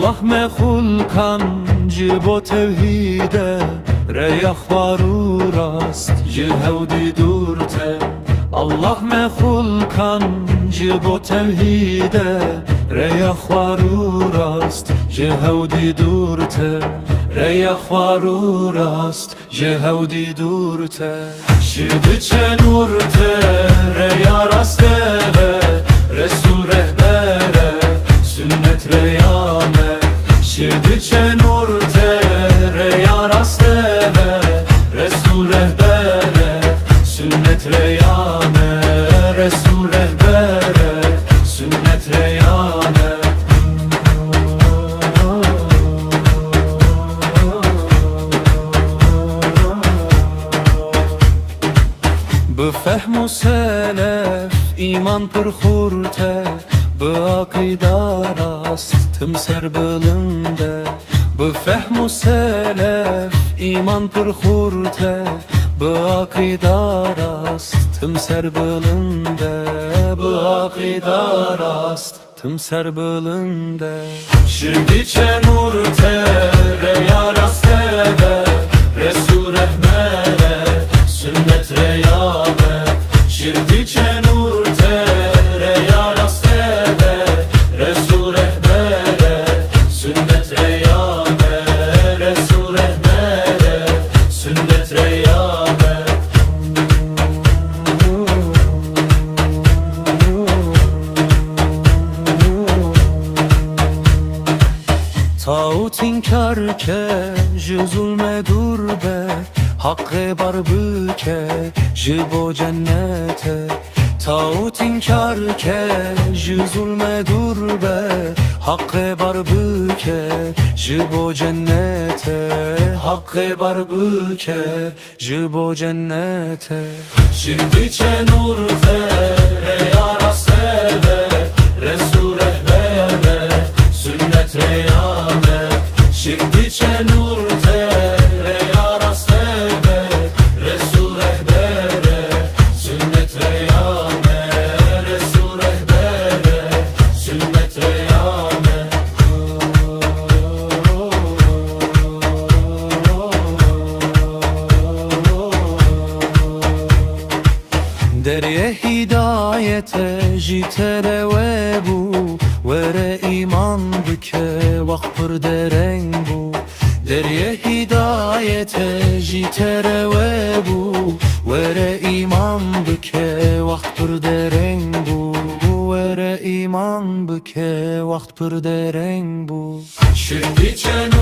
Allah mehulkan jibo tevhide Reyah varu rast jihevdi durte Allah mehulkan jibo tevhide Reyah varu rast jihevdi durte Reyah varu rast jihevdi durte Şirdi çenurte reyah rast eve Resul rehbere sünnet reyame Şirdi çenurte reyah rast eve Resul rehbere sünnet reyame Resul rehbere sünnet reyame Bu fehmu selef iman pırhurte Bu akida rast tüm serbelinde Bu fehmu selef iman pırhurte Bu akida rast tüm serbelinde Bu akida rast tüm serbelinde Şirdi çenurte reyah rast eve Resul rehbere sünnet reyame Şirdi çenurte reyah rast eve Resul rehbere sünnet reyame Resul rehbere sünnet reyame Tağut inkar ke zulme durbe Hakkı bar büke jibo cennete Tağut inkar ke zulme durbe Hakkı bar büke jibo cennete Hakkı bar büke jibo cennete Şimdi çenurte reyah rast eve Resul rehbere sünnet reyame Şimdi çenurte reyah rast eve Resul rehbere sünnet reyame Resul rehbere sünnet reyame Derye hidayete jitere ve bu Vere iman büke vakpır dereng bu Derye hidayete jitere ve bu Vere iman büke vakpır dereng bu Vere iman büke vakpır dereng bu Şimdi çenu